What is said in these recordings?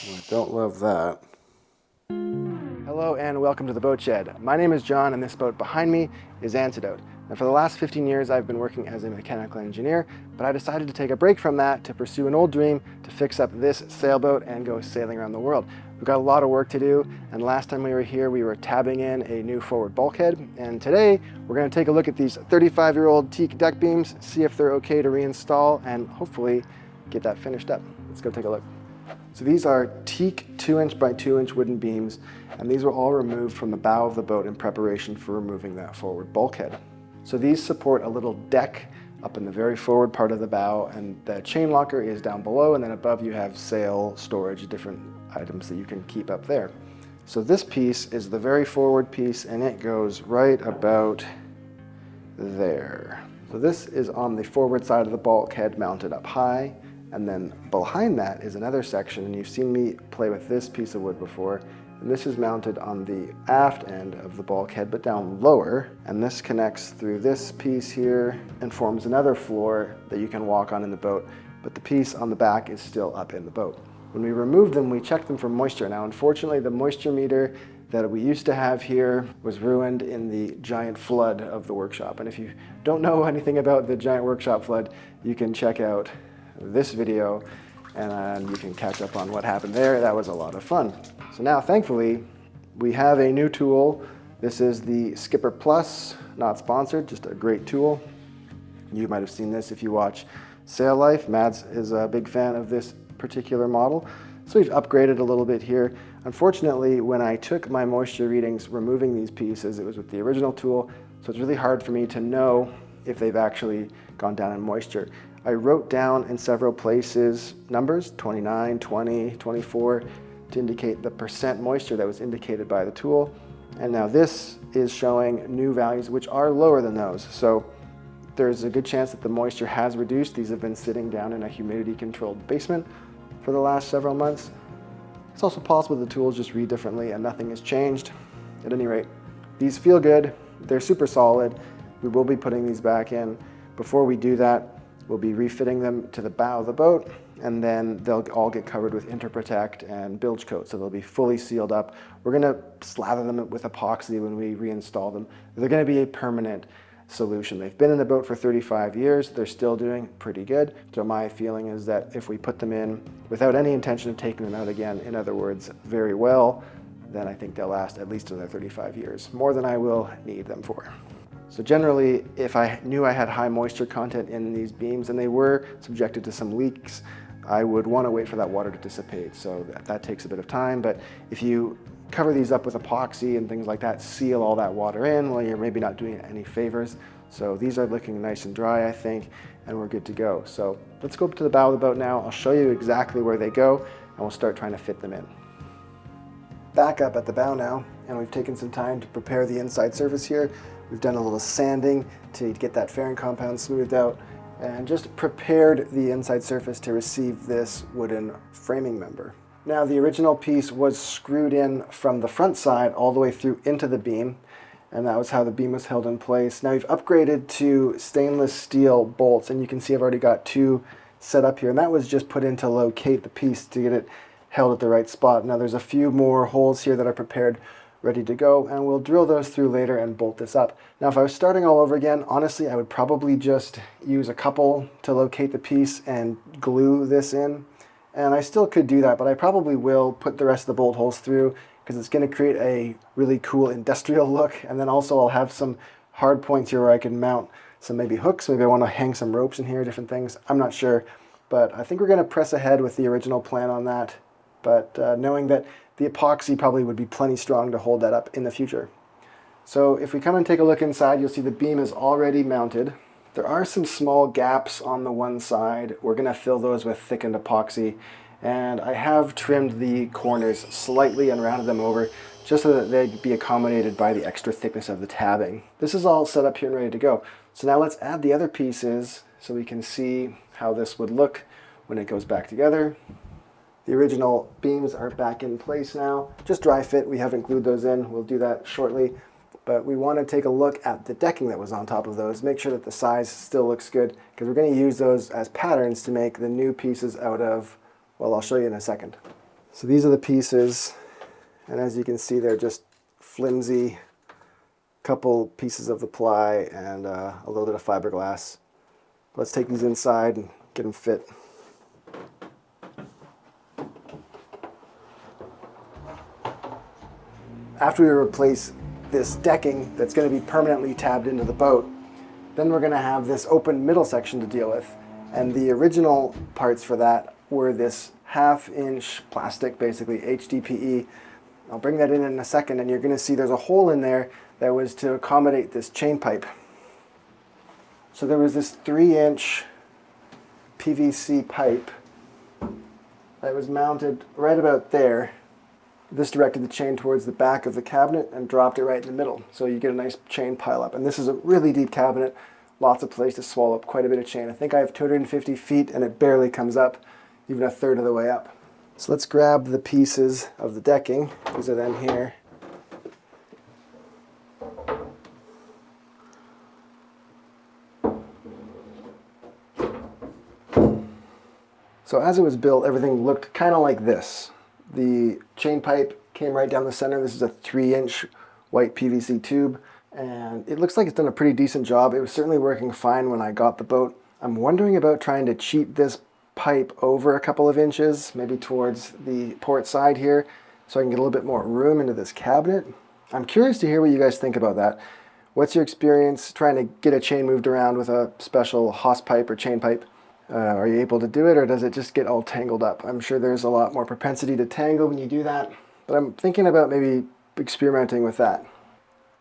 I don't love that. Hello and welcome to the Boat Shed. My name is John and this boat behind me is Antidote. Now for the last 15 years I've been working as a mechanical engineer, but I decided to take a break from that to pursue an old dream to fix up this sailboat and go sailing around the world. We've got a lot of work to do, and last time we were here we were tabbing in a new forward bulkhead, and today we're going to take a look at these 35-year-old teak deck beams, see if they're okay to reinstall, and hopefully get that finished up. Let's go take a look. So these are teak 2-inch by 2-inch wooden beams, and these were all removed from the bow of the boat in preparation for removing that forward bulkhead. So these support a little deck up in the very forward part of the bow, and the chain locker is down below, and then above you have sail storage, different items that you can keep up there. So this piece is the very forward piece, and it goes right about there. So this is on the forward side of the bulkhead mounted up high. And then behind that is another section, and you've seen me play with this piece of wood before, and this is mounted on the aft end of the bulkhead but down lower, and this connects through this piece here and forms another floor that you can walk on in the boat, but the piece on the back is still up in the boat. When we removed them, we checked them for moisture. Now unfortunately the moisture meter that we used to have here was ruined in the giant flood of the workshop, and if you don't know anything about the giant workshop flood, you can check out this video and you can catch up on what happened there. That was a lot of fun. So now thankfully we have a new tool. This is the Skipper Plus, not sponsored, just a great tool. You might have seen this if you watch Sail Life. Mads is a big fan of this particular model. So we've upgraded a little bit here. Unfortunately, when I took my moisture readings removing these pieces, it was with the original tool, so it's really hard for me to know if they've actually gone down in moisture. I wrote down in several places numbers, 29, 20, 24, to indicate the percent moisture that was indicated by the tool. And now this is showing new values which are lower than those. So there's a good chance that the moisture has reduced. These have been sitting down in a humidity controlled basement for the last several months. It's also possible the tools just read differently and nothing has changed. At any rate, these feel good. They're super solid. We will be putting these back in. Before we do that, we'll be refitting them to the bow of the boat, and then they'll all get covered with Interprotect and bilge coat, so they'll be fully sealed up. We're gonna slather them with epoxy when we reinstall them. They're gonna be a permanent solution. They've been in the boat for 35 years. They're still doing pretty good. So my feeling is that if we put them in without any intention of taking them out again, in other words, very well, then I think they'll last at least another 35 years, more than I will need them for. So generally, if I knew I had high moisture content in these beams and they were subjected to some leaks, I would want to wait for that water to dissipate. So that takes a bit of time. But if you cover these up with epoxy and things like that, seal all that water in, well, you're maybe not doing it any favors. So these are looking nice and dry, I think, and we're good to go. So let's go up to the bow of the boat now. I'll show you exactly where they go, and we'll start trying to fit them in. Back up at the bow now, and we've taken some time to prepare the inside surface here. We've done a little sanding to get that fairing compound smoothed out and just prepared the inside surface to receive this wooden framing member. Now the original piece was screwed in from the front side all the way through into the beam, and that was how the beam was held in place. Now we've upgraded to stainless steel bolts, and you can see I've already got two set up here, and that was just put in to locate the piece to get it held at the right spot. Now there's a few more holes here that are prepared, ready to go, and we'll drill those through later and bolt this up. Now if I was starting all over again, honestly I would probably just use a couple to locate the piece and glue this in, and I still could do that, but I probably will put the rest of the bolt holes through because it's going to create a really cool industrial look. And then also I'll have some hard points here where I can mount some maybe hooks. Maybe I want to hang some ropes in here, different things. I'm not sure, but I think we're going to press ahead with the original plan on that, but knowing that the epoxy probably would be plenty strong to hold that up in the future. So if we come and take a look inside, you'll see the beam is already mounted. There are some small gaps on the one side. We're going to fill those with thickened epoxy, and I have trimmed the corners slightly and rounded them over just so that they'd be accommodated by the extra thickness of the tabbing. This is all set up here and ready to go. So now let's add the other pieces so we can see how this would look when it goes back together. The original beams are back in place now. Just dry fit, we haven't glued those in. We'll do that shortly. But we want to take a look at the decking that was on top of those, make sure that the size still looks good, because we're going to use those as patterns to make the new pieces out of, well, I'll show you in a second. So these are the pieces, and as you can see, they're just flimsy, couple pieces of the ply and a little bit of fiberglass. Let's take these inside and get them fit. After we replace this decking that's going to be permanently tabbed into the boat, then we're going to have this open middle section to deal with. And the original parts for that were this 1/2-inch plastic, basically HDPE. I'll bring that in a second, and you're going to see there's a hole in there that was to accommodate this chain pipe. So there was this 3-inch PVC pipe that was mounted right about there. This directed the chain towards the back of the cabinet and dropped it right in the middle. So you get a nice chain pile up. And this is a really deep cabinet, lots of place to swallow up quite a bit of chain. I think I have 250 feet and it barely comes up, even a third of the way up. So let's grab the pieces of the decking. These are them here. So as it was built, everything looked kind of like this. The chain pipe came right down the center. This is a 3-inch white PVC tube, and it looks like it's done a pretty decent job. It was certainly working fine when I got the boat. I'm wondering about trying to cheat this pipe over a couple of inches, maybe towards the port side here, so I can get a little bit more room into this cabinet. I'm curious to hear what you guys think about that. What's your experience trying to get a chain moved around with a special hose pipe or chain pipe? Are you able to do it, or does it just get all tangled up? I'm sure there's a lot more propensity to tangle when you do that, but I'm thinking about maybe experimenting with that.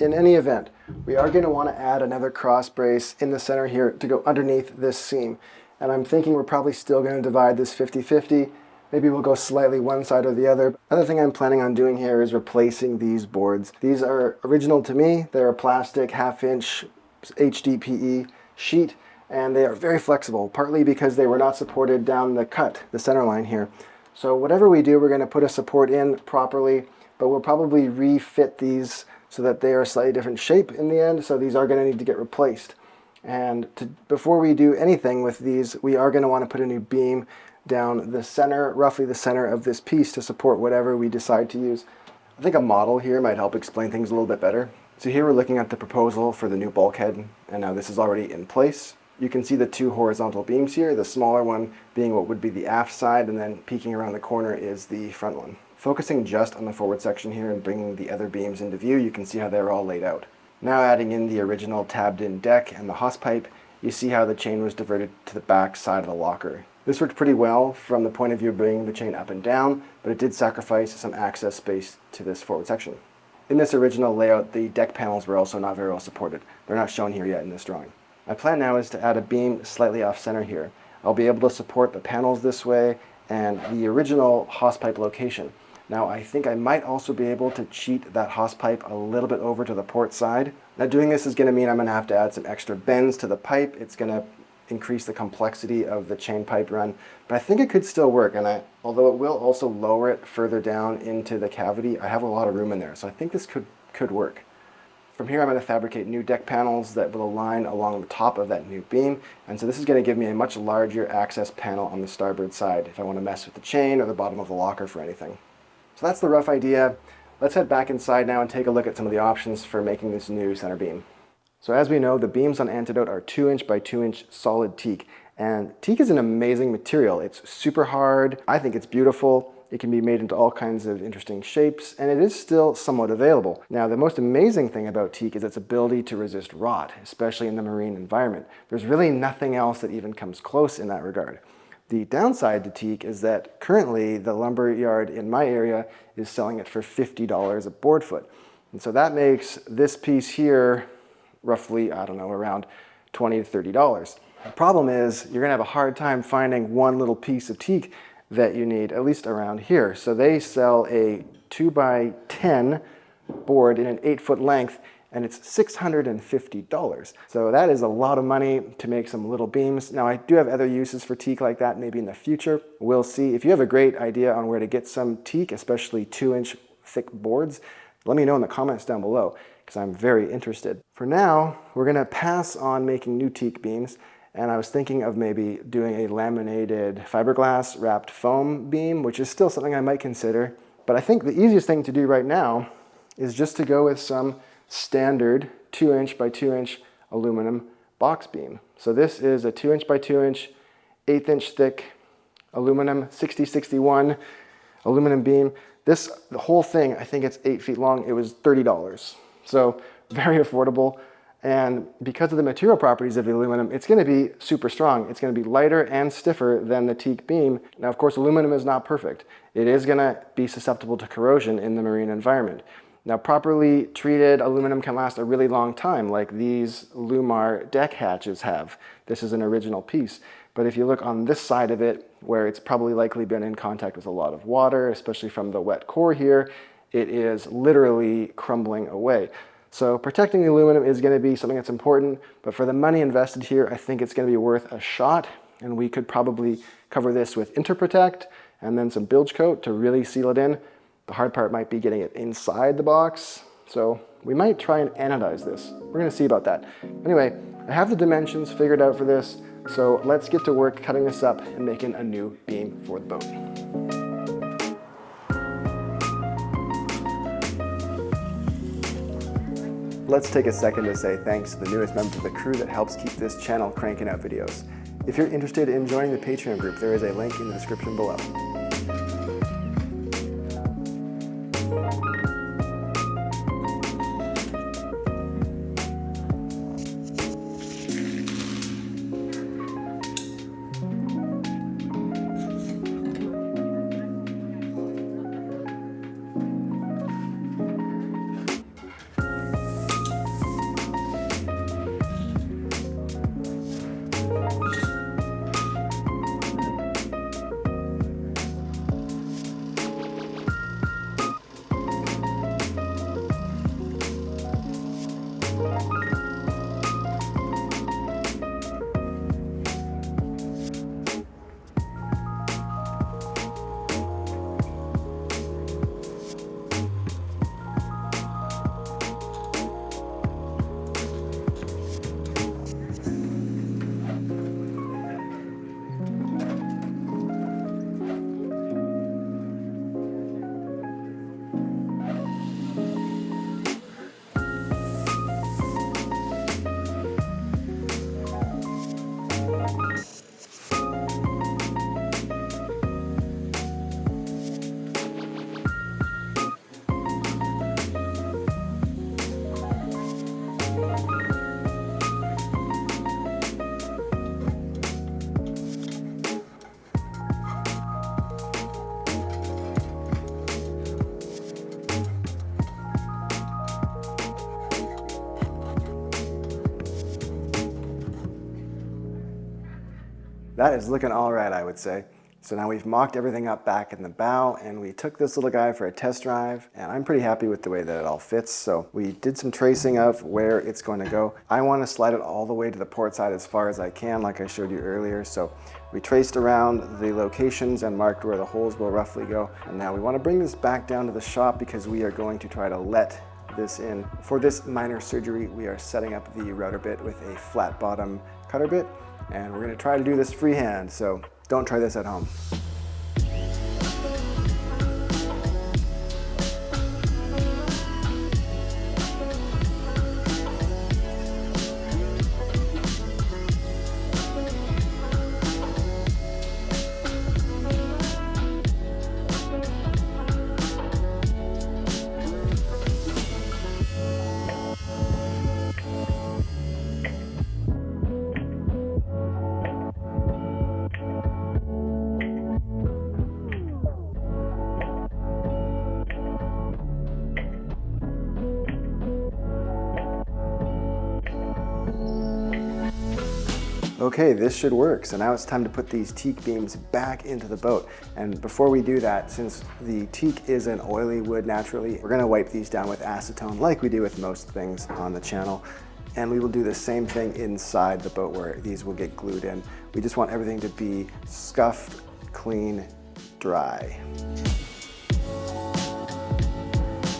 In any event, we are going to want to add another cross brace in the center here to go underneath this seam. And I'm thinking we're probably still going to divide this 50-50. Maybe we'll go slightly one side or the other. Another thing I'm planning on doing here is replacing these boards. These are original to me. They're a plastic 1/2-inch HDPE sheet, and they are very flexible, partly because they were not supported down the cut, the center line here. So whatever we do, we're going to put a support in properly, but we'll probably refit these so that they are a slightly different shape in the end, so these are going to need to get replaced. And before we do anything with these, we are going to want to put a new beam down the center, roughly the center of this piece, to support whatever we decide to use. I think a model here might help explain things a little bit better. So here we're looking at the proposal for the new bulkhead, and now this is already in place. You can see the 2 horizontal beams here, the smaller one being what would be the aft side, and then peeking around the corner is the front one. Focusing just on the forward section here and bringing the other beams into view, you can see how they're all laid out. Now adding in the original tabbed-in deck and the hose pipe, you see how the chain was diverted to the back side of the locker. This worked pretty well from the point of view of bringing the chain up and down, but it did sacrifice some access space to this forward section. In this original layout, the deck panels were also not very well supported. They're not shown here yet in this drawing. My plan now is to add a beam slightly off center here. I'll be able to support the panels this way and the original hose pipe location. Now I think I might also be able to cheat that hose pipe a little bit over to the port side. Now doing this is going to mean I'm going to have to add some extra bends to the pipe. It's going to increase the complexity of the chain pipe run, but I think it could still work, and although it will also lower it further down into the cavity, I have a lot of room in there, so I think this could work. From here I'm going to fabricate new deck panels that will align along the top of that new beam, and so this is going to give me a much larger access panel on the starboard side if I want to mess with the chain or the bottom of the locker for anything. So that's the rough idea. Let's head back inside now and take a look at some of the options for making this new center beam. So as we know, the beams on Antidote are 2-inch by 2-inch solid teak, and teak is an amazing material. It's super hard. I think it's beautiful. It can be made into all kinds of interesting shapes, and it is still somewhat available. Now, the most amazing thing about teak is its ability to resist rot, especially in the marine environment. There's really nothing else that even comes close in that regard. The downside to teak is that currently the lumber yard in my area is selling it for $50 a board foot. And so that makes this piece here roughly, I don't know, around $20 to $30. The problem is you're gonna have a hard time finding one little piece of teak that you need, at least around here. So they sell a 2x10 board in an 8-foot length, and it's $650. So that is a lot of money to make some little beams. Now I do have other uses for teak like that maybe in the future. We'll see. If you have a great idea on where to get some teak, especially 2-inch thick boards, let me know in the comments down below, because I'm very interested. For now, we're gonna pass on making new teak beams, and I was thinking of maybe doing a laminated fiberglass wrapped foam beam, which is still something I might consider. But I think the easiest thing to do right now is just to go with some standard 2" by 2" aluminum box beam. So this is a 2" by 2", 1/8" thick aluminum 6061 aluminum beam. The whole thing, I think it's 8 feet long. It was $30. So very affordable. And because of the material properties of the aluminum, it's going to be super strong. It's going to be lighter and stiffer than the teak beam. Now, of course, aluminum is not perfect. It is going to be susceptible to corrosion in the marine environment. Now, properly treated aluminum can last a really long time, like these Lumar deck hatches have. This is an original piece. But if you look on this side of it, where it's probably likely been in contact with a lot of water, especially from the wet core here, it is literally crumbling away. So protecting the aluminum is going to be something that's important, but for the money invested here, I think it's going to be worth a shot, and we could probably cover this with Interprotect and then some bilge coat to really seal it in. The hard part might be getting it inside the box, so we might try and anodize this. We're going to see about that. Anyway, I have the dimensions figured out for this, so let's get to work cutting this up and making a new beam for the boat. Let's take a second to say thanks to the newest member of the crew that helps keep this channel cranking out videos. If you're interested in joining the Patreon group, there is a link in the description below. That is looking all right, I would say. So now we've mocked everything up back in the bow, and we took this little guy for a test drive, and I'm pretty happy with the way that it all fits. So we did some tracing of where it's going to go. I want to slide it all the way to the port side as far as I can, like I showed you earlier. So we traced around the locations and marked where the holes will roughly go. And now we want to bring this back down to the shop because we are going to try to let this in. For this minor surgery, we are setting up the router bit with a flat bottom cutter bit, and we're going to try to do this freehand, so don't try this at home. Okay, this should work. So now it's time to put these teak beams back into the boat. And before we do that, since the teak is an oily wood naturally, we're gonna wipe these down with acetone like we do with most things on the channel. And we will do the same thing inside the boat where these will get glued in. We just want everything to be scuffed, clean, dry.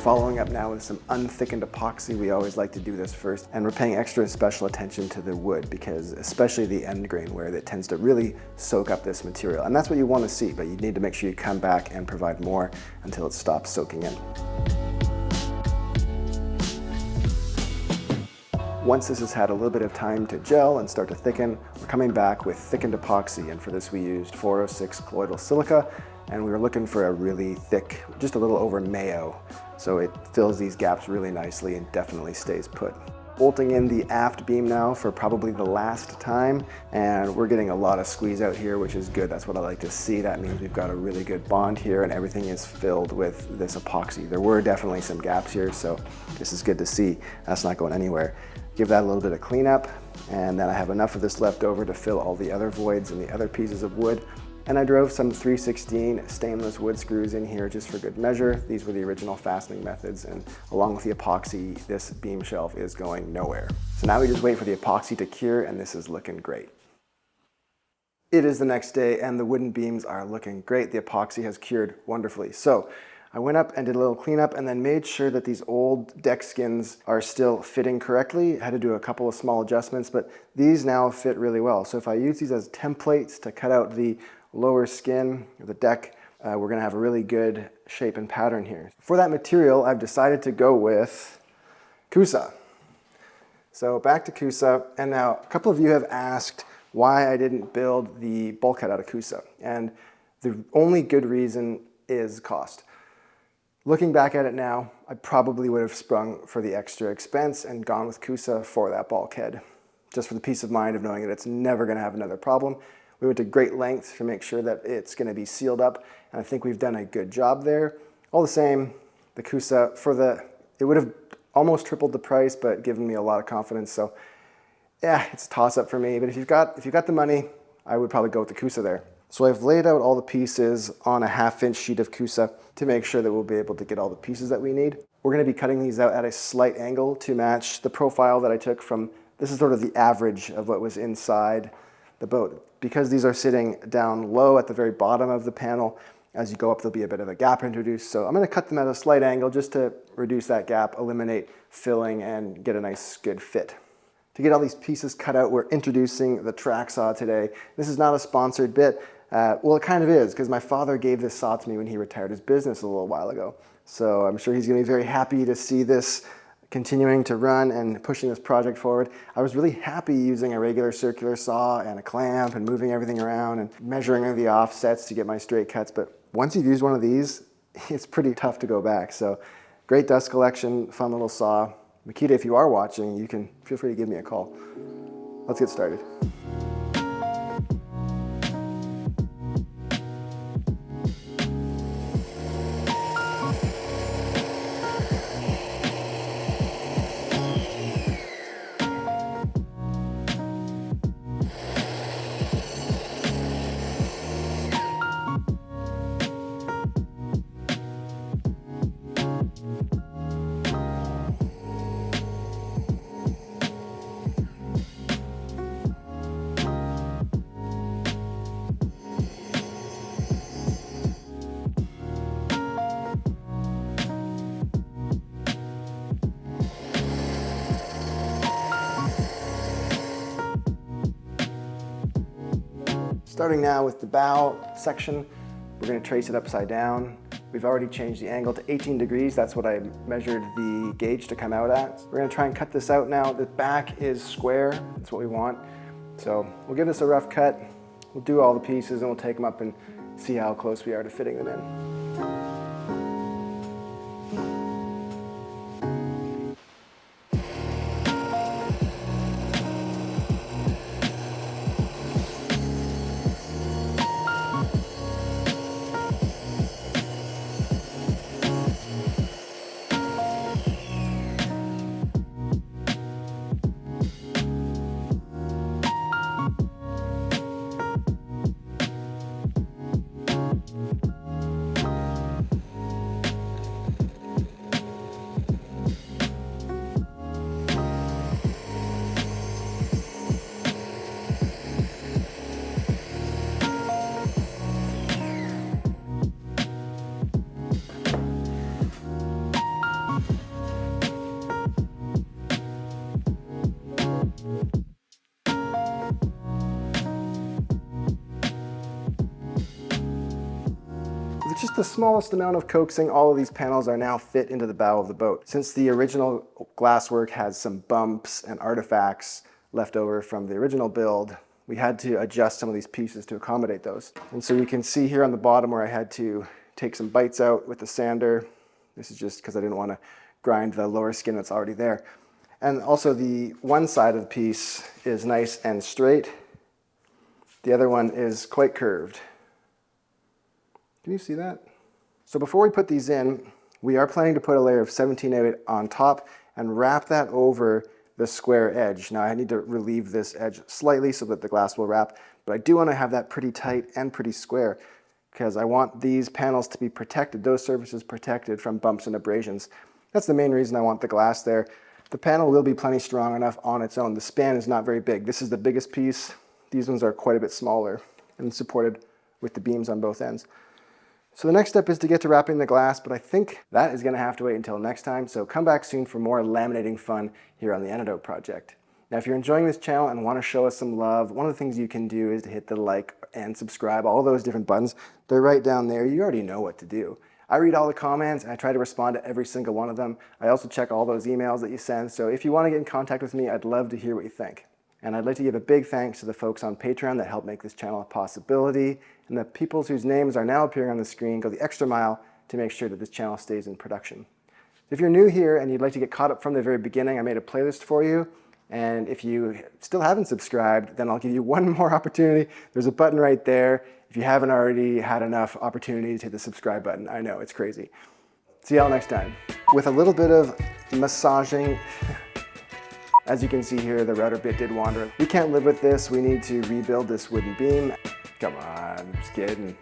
following up now with some unthickened epoxy. We always like to do this first, and we're paying extra special attention to the wood because especially the end grain where it tends to really soak up this material. And that's what you want to see, but you need to make sure you come back and provide more until it stops soaking in. Once this has had a little bit of time to gel and start to thicken, we're coming back with thickened epoxy, and for this we used 406 colloidal silica, and we were looking for a really thick, just a little over mayo, so it fills these gaps really nicely and definitely stays put. Bolting in the aft beam now for probably the last time, and we're getting a lot of squeeze out here, which is good. That's what I like to see. That means we've got a really good bond here and everything is filled with this epoxy. There were definitely some gaps here, so this is good to see. That's not going anywhere. Give that a little bit of cleanup, and then I have enough of this left over to fill all the other voids and the other pieces of wood. And I drove some 316 stainless wood screws in here just for good measure. These were the original fastening methods, and along with the epoxy, this beam shelf is going nowhere. So now we just wait for the epoxy to cure, and this is looking great. It is the next day, and the wooden beams are looking great. The epoxy has cured wonderfully. So I went up and did a little cleanup and then made sure that these old deck skins are still fitting correctly. I had to do a couple of small adjustments, but these now fit really well. So if I use these as templates to cut out the lower skin of the deck, we're gonna have a really good shape and pattern here. For that material, I've decided to go with Kusa. So back to Kusa, and now a couple of you have asked why I didn't build the bulkhead out of Kusa, and the only good reason is cost. Looking back at it now, I probably would have sprung for the extra expense and gone with Kusa for that bulkhead, just for the peace of mind of knowing that it's never gonna have another problem. We went to great lengths to make sure that it's gonna be sealed up, and I think we've done a good job there. All the same, the Kusa, it would have almost tripled the price, but given me a lot of confidence, so yeah, it's a toss-up for me, but if you've got the money, I would probably go with the Kusa there. So I've laid out all the pieces on a 1/2-inch sheet of Kusa to make sure that we'll be able to get all the pieces that we need. We're gonna be cutting these out at a slight angle to match the profile that I took from, this is sort of the average of what was inside the boat. Because these are sitting down low at the very bottom of the panel, as you go up there'll be a bit of a gap introduced. So I'm gonna cut them at a slight angle just to reduce that gap, eliminate filling, and get a nice good fit. To get all these pieces cut out, we're introducing the track saw today. This is not a sponsored bit. Well, it kind of is, because my father gave this saw to me when he retired his business a little while ago. So I'm sure he's gonna be very happy to see this continuing to run and pushing this project forward. I was really happy using a regular circular saw and a clamp and moving everything around and measuring the offsets to get my straight cuts. But once you've used one of these, it's pretty tough to go back. So great dust collection, fun little saw. Makita, if you are watching, you can feel free to give me a call. Let's get started. Starting now with the bow section, we're going to trace it upside down. We've already changed the angle to 18 degrees. That's what I measured the gauge to come out at. We're going to try and cut this out now. The back is square. That's what we want. So we'll give this a rough cut. We'll do all the pieces and we'll take them up and see how close we are to fitting them in. With just the smallest amount of coaxing, all of these panels are now fit into the bow of the boat. Since the original glasswork has some bumps and artifacts left over from the original build, we had to adjust some of these pieces to accommodate those. And so you can see here on the bottom where I had to take some bites out with the sander. This is just because I didn't want to grind the lower skin that's already there. And also the one side of the piece is nice and straight. The other one is quite curved. Can you see that? So before we put these in, we are planning to put a layer of 1708 on top and wrap that over the square edge. Now I need to relieve this edge slightly so that the glass will wrap, but I do want to have that pretty tight and pretty square because I want these panels to be protected, those surfaces protected from bumps and abrasions. That's the main reason I want the glass there. The panel will be plenty strong enough on its own. The span is not very big. This is the biggest piece. These ones are quite a bit smaller and supported with the beams on both ends. So the next step is to get to wrapping the glass, but I think that is going to have to wait until next time, so come back soon for more laminating fun here on the Antidote project. Now if you're enjoying this channel and want to show us some love, one of the things you can do is to hit the like and subscribe, all those different buttons. They're right down there. You already know what to do. I read all the comments and I try to respond to every single one of them. I also check all those emails that you send, so if you want to get in contact with me, I'd love to hear what you think. And I'd like to give a big thanks to the folks on Patreon that help make this channel a possibility, and the people whose names are now appearing on the screen go the extra mile to make sure that this channel stays in production. If you're new here and you'd like to get caught up from the very beginning, I made a playlist for you. And if you still haven't subscribed, then I'll give you one more opportunity. There's a button right there. If you haven't already had enough opportunity to hit the subscribe button, I know, it's crazy. See y'all next time. With a little bit of massaging, as you can see here, the router bit did wander. We can't live with this. We need to rebuild this wooden beam. Come on, I'm just kidding.